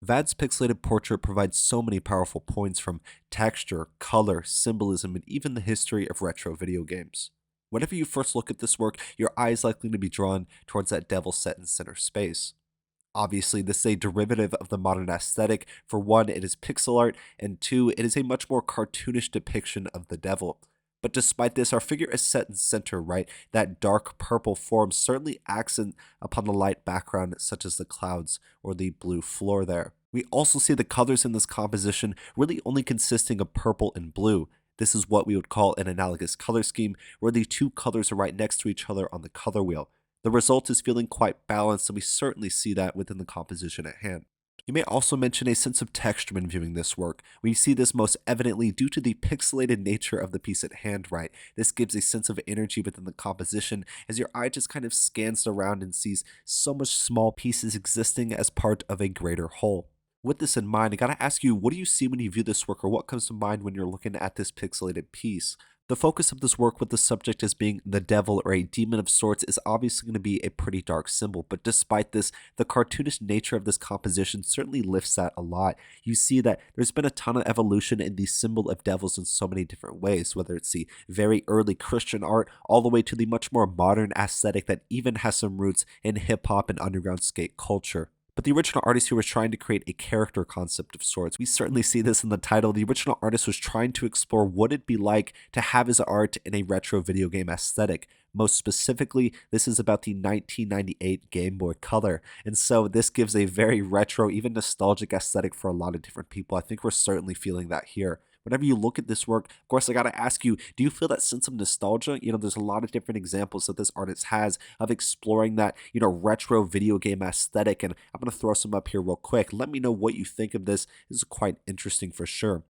Vad's pixelated portrait provides so many powerful points from texture, color, symbolism, and even the history of retro video games. Whenever you first look at this work, your eye is likely to be drawn towards that devil set in center space. Obviously, this is a derivative of the modern aesthetic. For one, it is pixel art, and two, it is a much more cartoonish depiction of the devil. But despite this, our figure is set in center, right? That dark purple form certainly accent upon the light background, such as the clouds or the blue floor there. We also see the colors in this composition really only consisting of purple and blue. This is what we would call an analogous color scheme, where the two colors are right next to each other on the color wheel. The result is feeling quite balanced, and we certainly see that within the composition at hand. You may also mention a sense of texture when viewing this work. We see this most evidently due to the pixelated nature of the piece at hand, right? This gives a sense of energy within the composition as your eye just kind of scans around and sees so much small pieces existing as part of a greater whole. With this in mind, I gotta ask you, what do you see when you view this work, or what comes to mind when you're looking at this pixelated piece? The focus of this work with the subject as being the devil or a demon of sorts is obviously going to be a pretty dark symbol, but despite this, the cartoonish nature of this composition certainly lifts that a lot. You see that there's been a ton of evolution in the symbol of devils in so many different ways, whether it's the very early Christian art all the way to the much more modern aesthetic that even has some roots in hip hop and underground skate culture. But the original artist here was trying to create a character concept of sorts. We certainly see this in the title. The original artist was trying to explore what it'd be like to have his art in a retro video game aesthetic. Most specifically, this is about the 1998 Game Boy Color. And so this gives a very retro, even nostalgic aesthetic for a lot of different people. I think we're certainly feeling that here. Whenever you look at this work, of course, I got to ask you, do you feel that sense of nostalgia? There's a lot of different examples that this artist has of exploring that, retro video game aesthetic. And I'm going to throw some up here real quick. Let me know what you think of this. This is quite interesting for sure.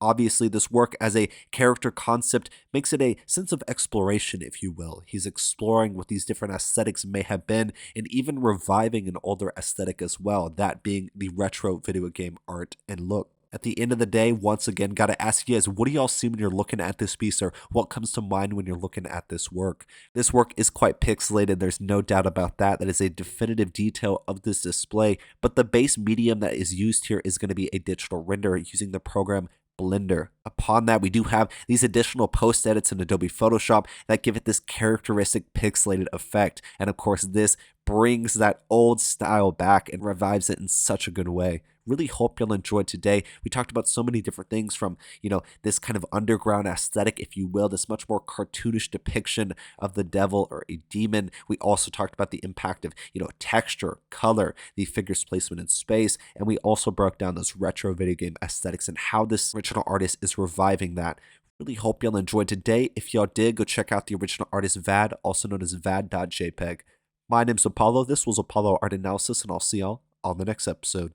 Obviously, this work as a character concept makes it a sense of exploration, if you will. He's exploring what these different aesthetics may have been and even reviving an older aesthetic as well, that being the retro video game art and look. At the end of the day, once again, got to ask you guys, what do y'all see when you're looking at this piece, or what comes to mind when you're looking at this work? This work is quite pixelated, there's no doubt about that. That is a definitive detail of this display, but the base medium that is used here is going to be a digital render using the program Blender. Upon that, we do have these additional post edits in Adobe Photoshop that give it this characteristic pixelated effect. And of course, this brings that old style back and revives it in such a good way. Really hope you'll enjoy today. We talked about so many different things from, this kind of underground aesthetic, if you will, this much more cartoonish depiction of the devil or a demon. We also talked about the impact of, texture, color, the figure's placement in space, and we also broke down those retro video game aesthetics and how this original artist is reviving that. Really hope y'all enjoyed today. If y'all did, go check out the original artist Vad, also known as Vad.jpg. My name's Apollo. This was Apollo Art Analysis, and I'll see y'all on the next episode.